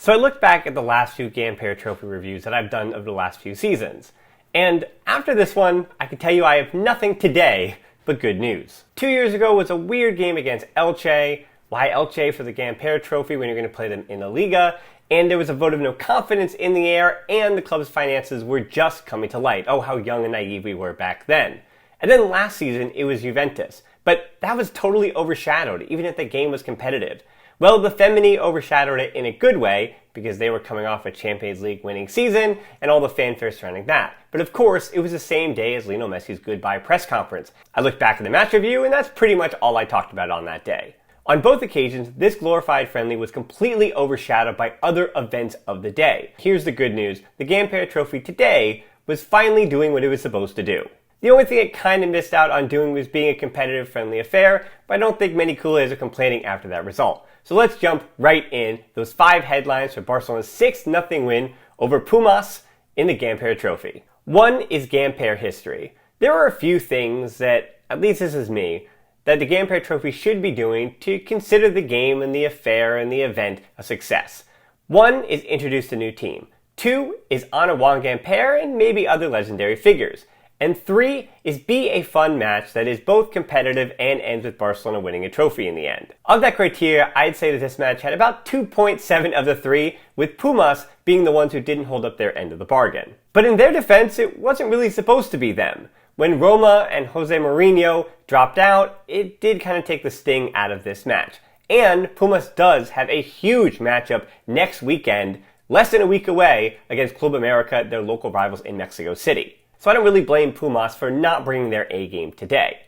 So I looked back at the last few Gamper Trophy reviews that I've done over the last few seasons. And after this one, I can tell you I have nothing today but good news. 2 years ago was a weird game against Elche. Why Elche for the Gamper Trophy when you're going to play them in the Liga? And there was a vote of no confidence in the air, and the club's finances were just coming to light. Oh, how young and naive we were back then. And then last season, it was Juventus. But that was totally overshadowed, even if the game was competitive. Well, the Femini overshadowed it in a good way, because they were coming off a Champions League winning season, and all the fanfare surrounding that. But of course, it was the same day as Lionel Messi's goodbye press conference. I looked back at the match review, and that's pretty much all I talked about on that day. On both occasions, this glorified friendly was completely overshadowed by other events of the day. Here's the good news. The Gamper Trophy today was finally doing what it was supposed to do. The only thing it kind of missed out on doing was being a competitive, friendly affair, but I don't think many Kool-Aids are complaining after that result. So let's jump right in. Those 5 headlines for Barcelona's 6-0 win over Pumas in the Gamper Trophy. One is Gamper history. There are a few things that, at least this is me, that the Gamper Trophy should be doing to consider the game and the affair and the event a success. 1 is introduce a new team. 2 is honor Juan Gamper and maybe other legendary figures. And 3 is be a fun match that is both competitive and ends with Barcelona winning a trophy in the end. Of that criteria, I'd say that this match had about 2.7 of the 3, with Pumas being the ones who didn't hold up their end of the bargain. But in their defense, it wasn't really supposed to be them. When Roma and Jose Mourinho dropped out, it did kind of take the sting out of this match. And Pumas does have a huge matchup next weekend, less than a week away, against Club America, their local rivals in Mexico City. So I don't really blame Pumas for not bringing their A game today.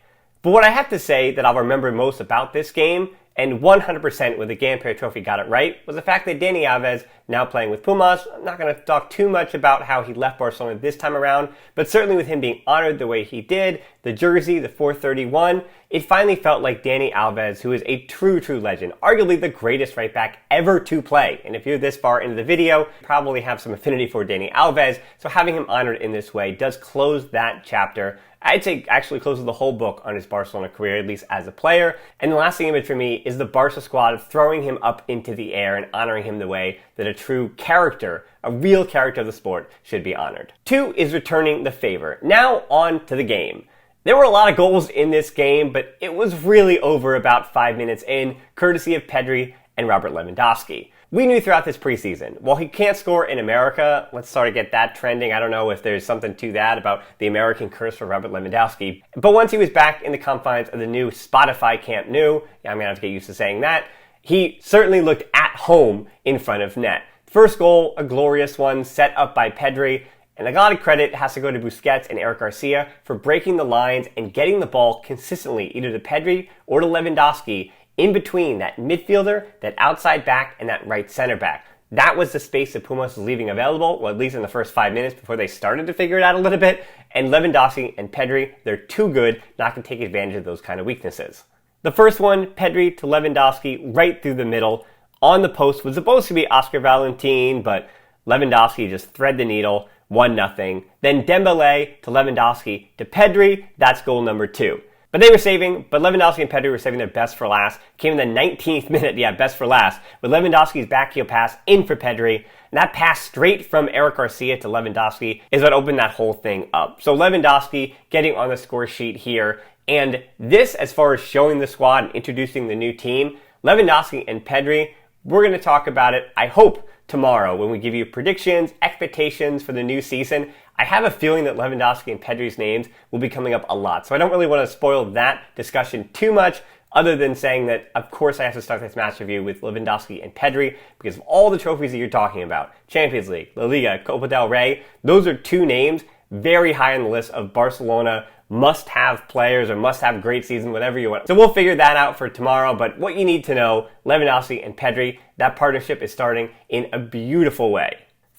But what I have to say that I'll remember most about this game, and 100% where the Gamper Trophy got it right, was the fact that Dani Alves, now playing with Pumas, I'm not going to talk too much about how he left Barcelona this time around, but certainly with him being honored the way he did, the jersey, the 431, it finally felt like Dani Alves, who is a true legend, arguably the greatest right back ever to play. And if you're this far into the video, you probably have some affinity for Dani Alves, so having him honored in this way does close that chapter. I'd say actually closes the whole book on his Barcelona career, at least as a player. And the lasting image for me is the Barca squad throwing him up into the air and honoring him the way that a true character, a real character of the sport, should be honored. 2 is returning the favor. Now on to the game. There were a lot of goals in this game, but it was really over about 5 minutes in, courtesy of Pedri and Robert Lewandowski. We knew throughout this preseason, while he can't score in America, let's start to get that trending. I don't know if there's something to that about the American curse for Robert Lewandowski. But once he was back in the confines of the new Spotify Camp Nou, I'm going to have to get used to saying that, he certainly looked at home in front of net. First goal, a glorious one, set up by Pedri. And a lot of credit has to go to Busquets and Eric Garcia for breaking the lines and getting the ball consistently either to Pedri or to Lewandowski in between that midfielder, that outside back, and that right center back. That was the space that Pumas was leaving available, well, at least in the first 5 minutes before they started to figure it out a little bit. And Lewandowski and Pedri, they're too good not to take advantage of those kind of weaknesses. The first one, Pedri to Lewandowski, right through the middle. On the post was supposed to be Oscar Valentin, but Lewandowski just thread the needle, 1-0. Then Dembele to Lewandowski to Pedri, that's goal number 2. But Lewandowski and Pedri were saving their best for last. Came in the 19th minute, best for last, with Lewandowski's backheel pass in for Pedri. And that pass straight from Eric Garcia to Lewandowski is what opened that whole thing up. So Lewandowski getting on the score sheet here. And this, as far as showing the squad and introducing the new team, Lewandowski and Pedri, we're going to talk about it, I hope, tomorrow when we give you predictions, expectations for the new season. I have a feeling that Lewandowski and Pedri's names will be coming up a lot, so I don't really want to spoil that discussion too much, other than saying that, of course, I have to start this match review with Lewandowski and Pedri because of all the trophies that you're talking about. Champions League, La Liga, Copa del Rey, those are 2 names very high on the list of Barcelona must-have players or must-have great season, whatever you want. So we'll figure that out for tomorrow, but what you need to know, Lewandowski and Pedri, that partnership is starting in a beautiful way.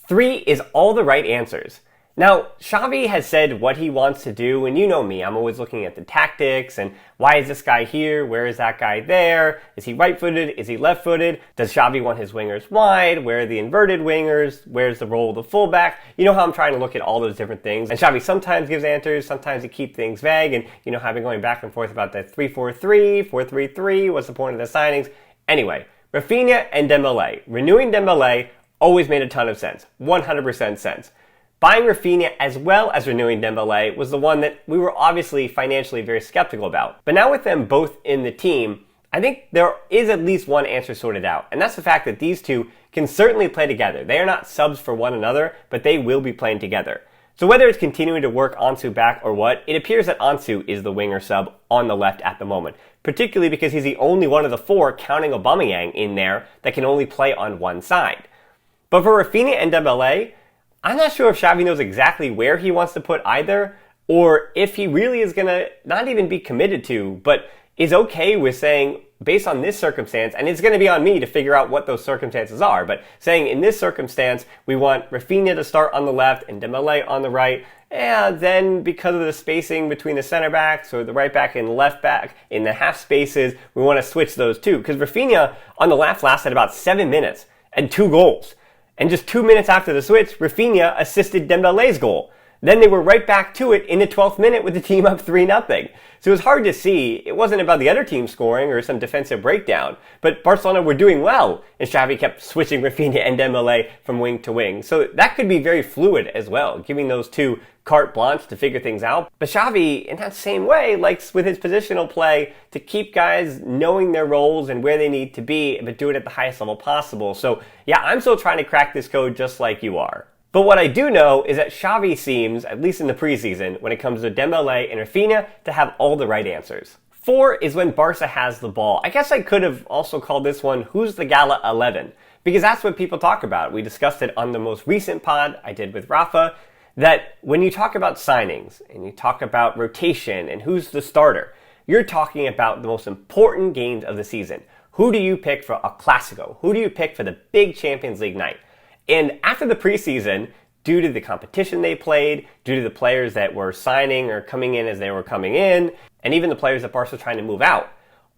3 is all the right answers. Now, Xavi has said what he wants to do, and you know me, I'm always looking at the tactics, and why is this guy here, where is that guy there, is he right-footed, is he left-footed, does Xavi want his wingers wide, where are the inverted wingers, where's the role of the fullback, you know how I'm trying to look at all those different things, and Xavi sometimes gives answers, sometimes he keeps things vague, and you know how I've been going back and forth about the 3-4-3, 4-3-3, what's the point of the signings, anyway, Rafinha and Dembele, renewing Dembele, always made a ton of sense. 100% sense. Buying Rafinha as well as renewing Dembele was the one that we were obviously financially very skeptical about. But now with them both in the team, I think there is at least one answer sorted out, and that's the fact that these two can certainly play together. They are not subs for one another, but they will be playing together. So whether it's continuing to work Ansu back or what, it appears that Ansu is the winger sub on the left at the moment, particularly because he's the only one of the four, counting Aubameyang, in there that can only play on one side. But for Rafinha and Dembele, I'm not sure if Xavi knows exactly where he wants to put either, or if he really is going to not even be committed to, but is okay with saying, based on this circumstance, and it's going to be on me to figure out what those circumstances are, but saying in this circumstance, we want Rafinha to start on the left and Dembele on the right, and then because of the spacing between the center backs or the right back and left back in the half spaces, we want to switch those two. Because Rafinha on the left lasted about 7 minutes and 2 goals. And just 2 minutes after the switch, Rafinha assisted Dembele's goal. Then they were right back to it in the 12th minute with the team up 3-0. So it was hard to see. It wasn't about the other team scoring or some defensive breakdown, but Barcelona were doing well, and Xavi kept switching Rafinha and Dembele from wing to wing. So that could be very fluid as well, giving those two carte blanche to figure things out. But Xavi, in that same way, likes with his positional play to keep guys knowing their roles and where they need to be, but do it at the highest level possible. So yeah, I'm still trying to crack this code just like you are. But what I do know is that Xavi seems, at least in the preseason, when it comes to Dembele and Rafinha, to have all the right answers. 4 is when Barca has the ball. I guess I could have also called this one, Who's the Gala 11? Because that's what people talk about. We discussed it on the most recent pod I did with Rafa, that when you talk about signings, and you talk about rotation, and who's the starter, you're talking about the most important games of the season. Who do you pick for a Clásico? Who do you pick for the big Champions League night? And after the preseason, due to the competition they played, due to the players that were signing or coming in as they were coming in, and even the players that Barca was trying to move out,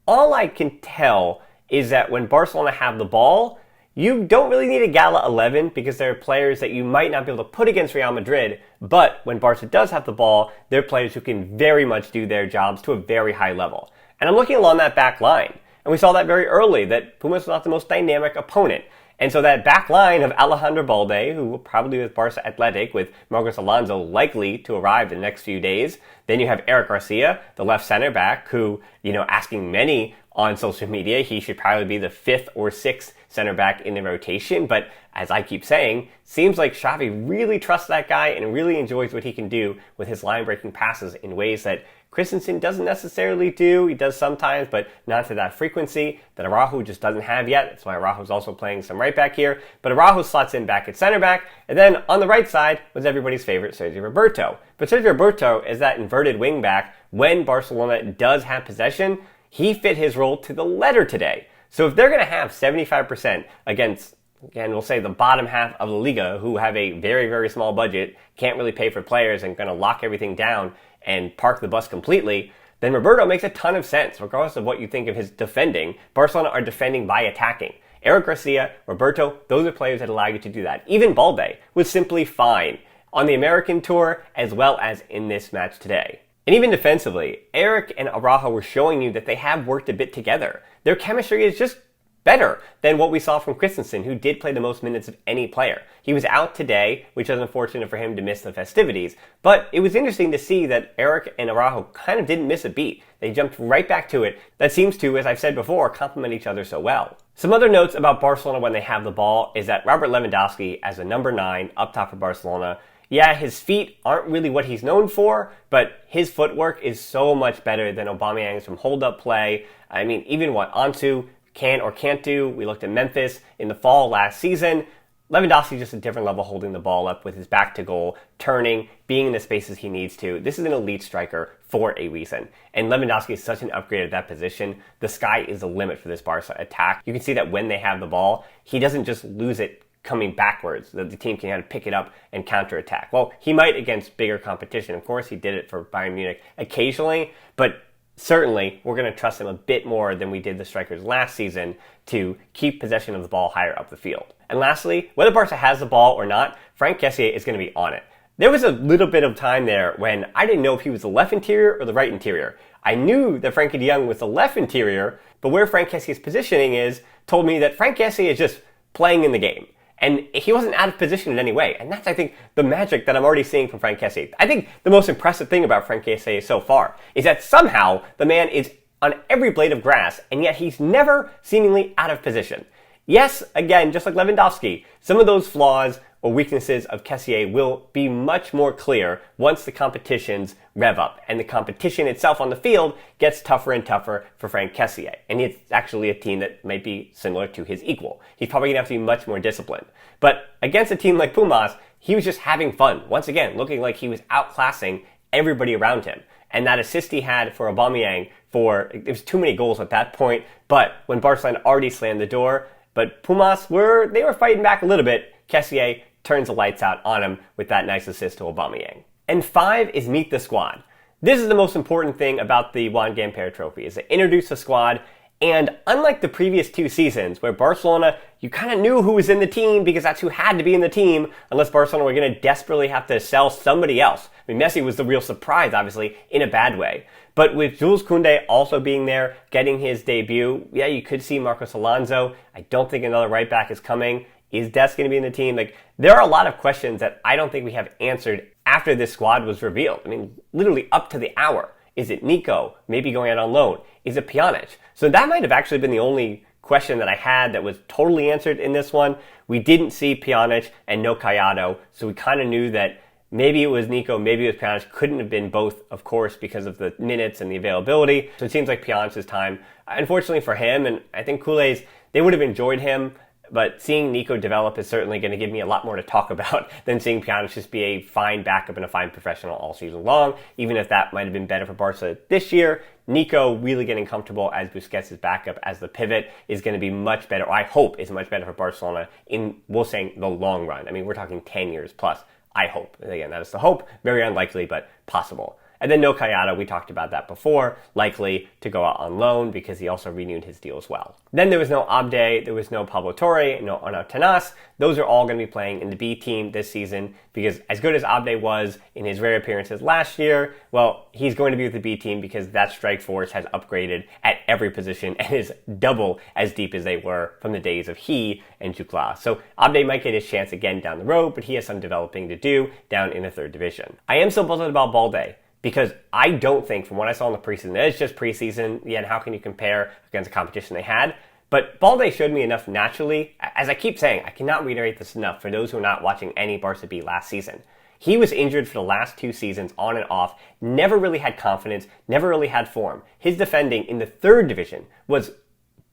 all I can tell is that when Barcelona have the ball, you don't really need a Gala 11 because there are players that you might not be able to put against Real Madrid, but when Barca does have the ball, they're players who can very much do their jobs to a very high level. And I'm looking along that back line, and we saw that very early, that Pumas was not the most dynamic opponent. And so that back line of Alejandro Balde, who will probably be with Barca Athletic, with Marcos Alonso likely to arrive in the next few days. Then you have Eric Garcia, the left center back, who, asking many on social media, he should probably be the 5th or 6th center back in the rotation. But as I keep saying, seems like Xavi really trusts that guy and really enjoys what he can do with his line-breaking passes in ways that Christensen doesn't necessarily do. He does sometimes, but not to that frequency that Araujo just doesn't have yet. That's why Araujo's also playing some right back here. But Araujo slots in back at center back. And then on the right side was everybody's favorite Sergio Roberto. But Sergio Roberto is that inverted wing back. When Barcelona does have possession, he fit his role to the letter today. So if they're going to have 75% against, again, we'll say the bottom half of the Liga, who have a very, very small budget, can't really pay for players, and going to lock everything down and park the bus completely, then Roberto makes a ton of sense, regardless of what you think of his defending. Barcelona are defending by attacking. Eric Garcia, Roberto, those are players that allow you to do that. Even Balde was simply fine on the American tour as well as in this match today. And even defensively, Eric and Araujo were showing you that they have worked a bit together. Their chemistry is just better than what we saw from Christensen, who did play the most minutes of any player. He was out today, which was unfortunate for him to miss the festivities, but it was interesting to see that Eric and Araujo kind of didn't miss a beat. They jumped right back to it. That seems to, as I've said before, complement each other so well. Some other notes about Barcelona when they have the ball is that Robert Lewandowski, as a number 9 up top for Barcelona, yeah, his feet aren't really what he's known for, but his footwork is so much better than Aubameyang's from hold-up play. I mean, even what Ansu can or can't do. We looked at Memphis in the fall last season. Lewandowski's just a different level holding the ball up with his back to goal, turning, being in the spaces he needs to. This is an elite striker for a reason. And Lewandowski is such an upgrade at that position. The sky is the limit for this Barca attack. You can see that when they have the ball, he doesn't just lose it coming backwards, that the team can kind of pick it up and counterattack. Well, he might against bigger competition. Of course, he did it for Bayern Munich occasionally, but certainly, we're going to trust him a bit more than we did the strikers last season to keep possession of the ball higher up the field. And lastly, whether Barca has the ball or not, Franck Kessie is going to be on it. There was a little bit of time there when I didn't know if he was the left interior or the right interior. I knew that Frankie de Jong was the left interior, but where Franck Kessie's positioning is told me that Franck Kessie is just playing in the game. And he wasn't out of position in any way. And that's, I think, the magic that I'm already seeing from Frank Kessie. I think the most impressive thing about Frank Kessie so far is that somehow the man is on every blade of grass, and yet he's never seemingly out of position. Yes, again, just like Lewandowski, some of those flaws or weaknesses of Kessie will be much more clear once the competitions rev up and the competition itself on the field gets tougher and tougher for Frank Kessie. And it's actually a team that might be similar to his equal. He's probably going to have to be much more disciplined. But against a team like Pumas, he was just having fun. Once again, looking like he was outclassing everybody around him. And that assist he had for Aubameyang it was too many goals at that point. But when Barcelona already slammed the door, but Pumas were fighting back a little bit. Kessie turns the lights out on him with that nice assist to Aubameyang. And 5 is meet the squad. This is the most important thing about the Gamper Trophy, is to introduce the squad. And unlike the previous 2 seasons, where Barcelona, you kind of knew who was in the team because that's who had to be in the team, unless Barcelona were going to desperately have to sell somebody else. I mean, Messi was the real surprise, obviously, in a bad way. But with Jules Koundé also being there, getting his debut, yeah, you could see Marcos Alonso. I don't think another right back is coming. Is Dest going to be in the team? There are a lot of questions that I don't think we have answered after this squad was revealed. I mean, literally up to the hour. Is it Nico? Maybe going out on loan? Is it Pjanic? So that might have actually been the only question that I had that was totally answered in this one. We didn't see Pjanic and no Callado, so we kind of knew that maybe it was Nico, maybe it was Pjanic. Couldn't have been both, of course, because of the minutes and the availability. So it seems like Pjanic's time, unfortunately for him, and I think Kool-Aid's, they would have enjoyed him. But seeing Nico develop is certainly going to give me a lot more to talk about than seeing Pjanic just be a fine backup and a fine professional all season long, even if that might have been better for Barca this year. Nico really getting comfortable as Busquets' backup as the pivot is going to be much better, or I hope is much better for Barcelona in, we'll say, the long run. I mean, we're talking 10 years plus, I hope. And again, that is the hope. Very unlikely, but possible. And then no Callado, we talked about that before, likely to go out on loan because he also renewed his deal as well. Then there was no Abde, there was no Pablo Torre, no Arnau Tenas. Those are all going to be playing in the B team this season because as good as Abde was in his rare appearances last year, well, he's going to be with the B team because that strike force has upgraded at every position and is double as deep as they were from the days of he and Jucla. So Abde might get his chance again down the road, but he has some developing to do down in the 3rd division. I am still puzzled about Balde, because I don't think, from what I saw in the preseason, it's just preseason, yeah, and how can you compare against the competition they had? But Balde showed me enough naturally. As I keep saying, I cannot reiterate this enough for those who are not watching any Barca B last season. He was injured for the last 2 seasons on and off, never really had confidence, never really had form. His defending in the 3rd division was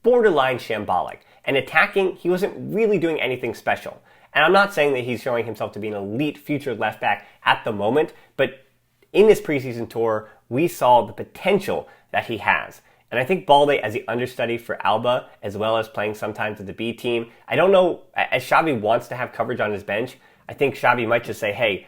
borderline shambolic. And attacking, he wasn't really doing anything special. And I'm not saying that he's showing himself to be an elite future left back at the moment, but in this preseason tour, we saw the potential that he has. And I think Balde, as the understudy for Alba, as well as playing sometimes with the B team, I don't know, as Xavi wants to have coverage on his bench, I think Xavi might just say, hey,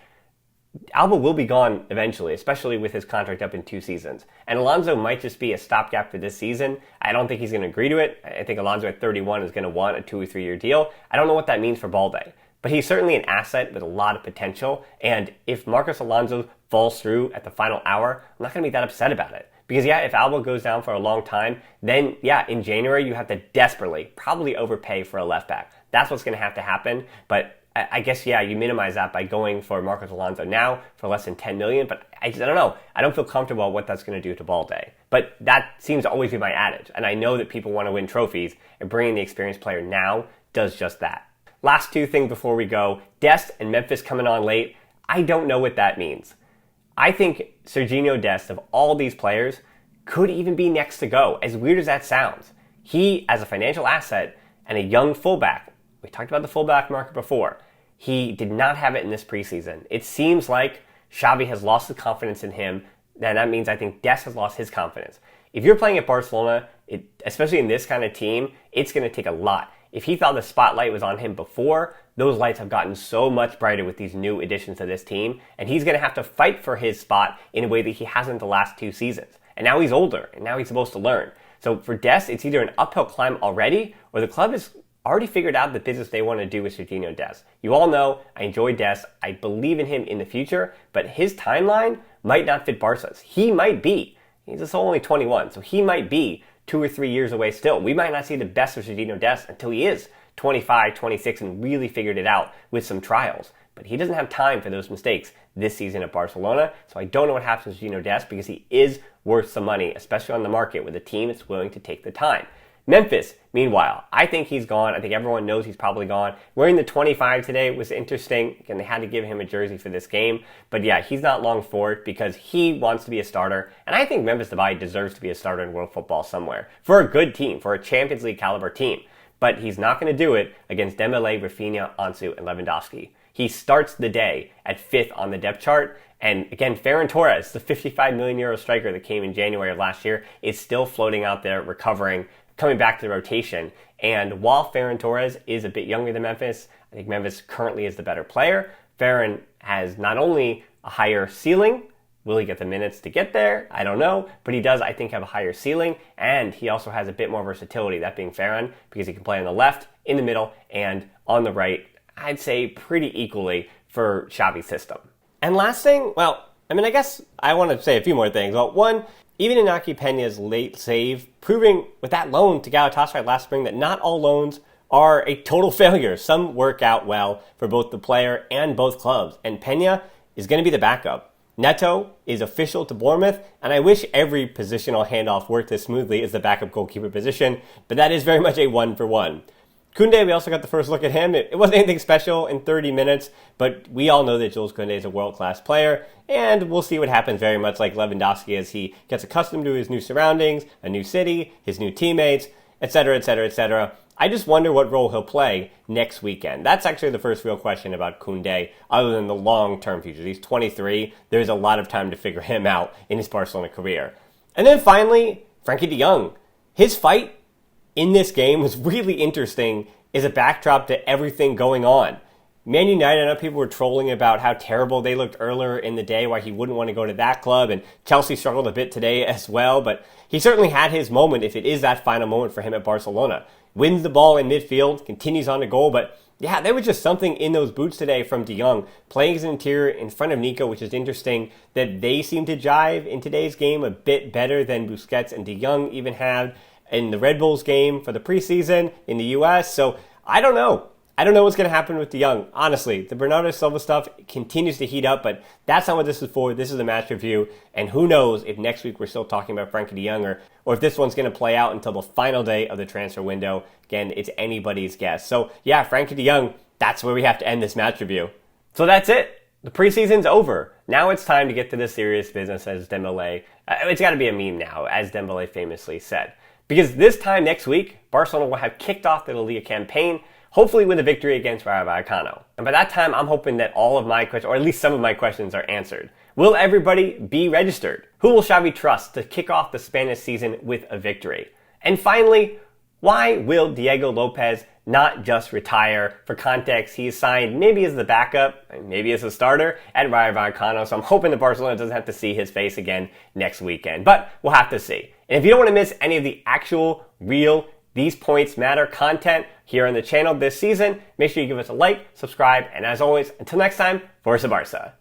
Alba will be gone eventually, especially with his contract up in 2 seasons. And Alonso might just be a stopgap for this season. I don't think he's going to agree to it. I think Alonso at 31 is going to want a 2 or 3 year deal. I don't know what that means for Balde. But he's certainly an asset with a lot of potential. And if Marcos Alonso falls through at the final hour, I'm not going to be that upset about it. Because yeah, if Alba goes down for a long time, then yeah, in January you have to desperately probably overpay for a left back. That's what's going to have to happen. But I guess, yeah, you minimize that by going for Marcos Alonso now for less than 10 million. But I don't know. I don't feel comfortable with what that's going to do to Balde. But that seems to always be my adage. And I know that people want to win trophies, and bringing the experienced player now does just that. Last 2 things before we go. Dest and Memphis coming on late. I don't know what that means. I think Serginho Dest, of all these players, could even be next to go, as weird as that sounds. He, as a financial asset and a young fullback, we talked about the fullback market before, he did not have it in this preseason. It seems like Xavi has lost the confidence in him, and that means I think Dest has lost his confidence. If you're playing at Barcelona, especially in this kind of team, it's going to take a lot. If he thought the spotlight was on him before, those lights have gotten so much brighter with these new additions to this team, and he's going to have to fight for his spot in a way that he hasn't the last 2 seasons. And now he's older, and now he's supposed to learn. So for Dest, it's either an uphill climb already, or the club has already figured out the business they want to do with Serginho Dest. You all know I enjoy Dest. I believe in him in the future, but his timeline might not fit Barca's. He might be. He's only 21, so he might be 2 or 3 years away still. We might not see the best of Serginho Dest until he is 25, 26 and really figured it out with some trials. But he doesn't have time for those mistakes this season at Barcelona, so I don't know what happens to Gino Dest because he is worth some money, especially on the market with a team that's willing to take the time. Memphis, meanwhile, I think he's gone. I think everyone knows he's probably gone. Wearing the 25 today was interesting. Again, they had to give him a jersey for this game. But yeah, he's not long for it because he wants to be a starter. And I think Memphis Depay deserves to be a starter in world football somewhere for a good team, for a Champions League caliber team. But he's not going to do it against Dembele, Rafinha, Ansu, and Lewandowski. He starts the day at 5th on the depth chart. And again, Ferran Torres, the 55 million euro striker that came in January of last year, is still floating out there, recovering, coming back to the rotation. And while Ferran Torres is a bit younger than Memphis, I think Memphis currently is the better player. Ferran has not only a higher ceiling, will he get the minutes to get there? I don't know, but he does, I think, have a higher ceiling, and he also has a bit more versatility, that being Ferran, because he can play on the left, in the middle, and on the right, I'd say pretty equally for Xavi's system. And last thing, I guess I want to say a few more things. Well, one, even Iñaki Peña's late save, proving with that loan to Galatasaray last spring that not all loans are a total failure. Some work out well for both the player and both clubs, and Peña is going to be the backup. Neto is official to Bournemouth, and I wish every positional handoff worked as smoothly as the backup goalkeeper position, but that is very much a one-for-one. Koundé, we also got the first look at him. It wasn't anything special in 30 minutes, but we all know that Jules Koundé is a world-class player, and we'll see what happens very much like Lewandowski as he gets accustomed to his new surroundings, a new city, his new teammates, etc., etc., etc. I just wonder what role he'll play next weekend. That's actually the first real question about Koundé, other than the long-term future. He's 23. There's a lot of time to figure him out in his Barcelona career. And then finally, Frenkie de Jong. His fight in this game was really interesting as a backdrop to everything going on. Man United, I know people were trolling about how terrible they looked earlier in the day, why he wouldn't want to go to that club, and Chelsea struggled a bit today as well, but he certainly had his moment if it is that final moment for him at Barcelona. Wins the ball in midfield, continues on to goal, but yeah, there was just something in those boots today from de Jong, playing as an interior in front of Nico, which is interesting that they seem to jive in today's game a bit better than Busquets and de Jong even had in the Red Bulls game for the preseason in the US. So I don't know. I don't know what's going to happen with de Jong. Honestly, the Bernardo Silva stuff continues to heat up, but that's not what this is for. This is a match review, and who knows if next week we're still talking about Frenkie de Jong or if this one's going to play out until the final day of the transfer window. Again, it's anybody's guess. So yeah, Frenkie de Jong, that's where we have to end this match review. So that's it. The preseason's over. Now it's time to get to the serious business, as Dembele. It's got to be a meme now, as Dembele famously said. Because this time next week, Barcelona will have kicked off the Liga campaign, hopefully with a victory against Rayo Vallecano. And by that time, I'm hoping that all of my questions, or at least some of my questions, are answered. Will everybody be registered? Who will Xavi trust to kick off the Spanish season with a victory? And finally, why will Diego Lopez not just retire? For context, he is signed maybe as the backup, maybe as a starter at Rayo Vallecano, so I'm hoping that Barcelona doesn't have to see his face again next weekend. But we'll have to see. And if you don't want to miss any of the actual, real, These Points Matter content here on the channel this season, make sure you give us a like, subscribe, and as always, until next time, Forza Barca.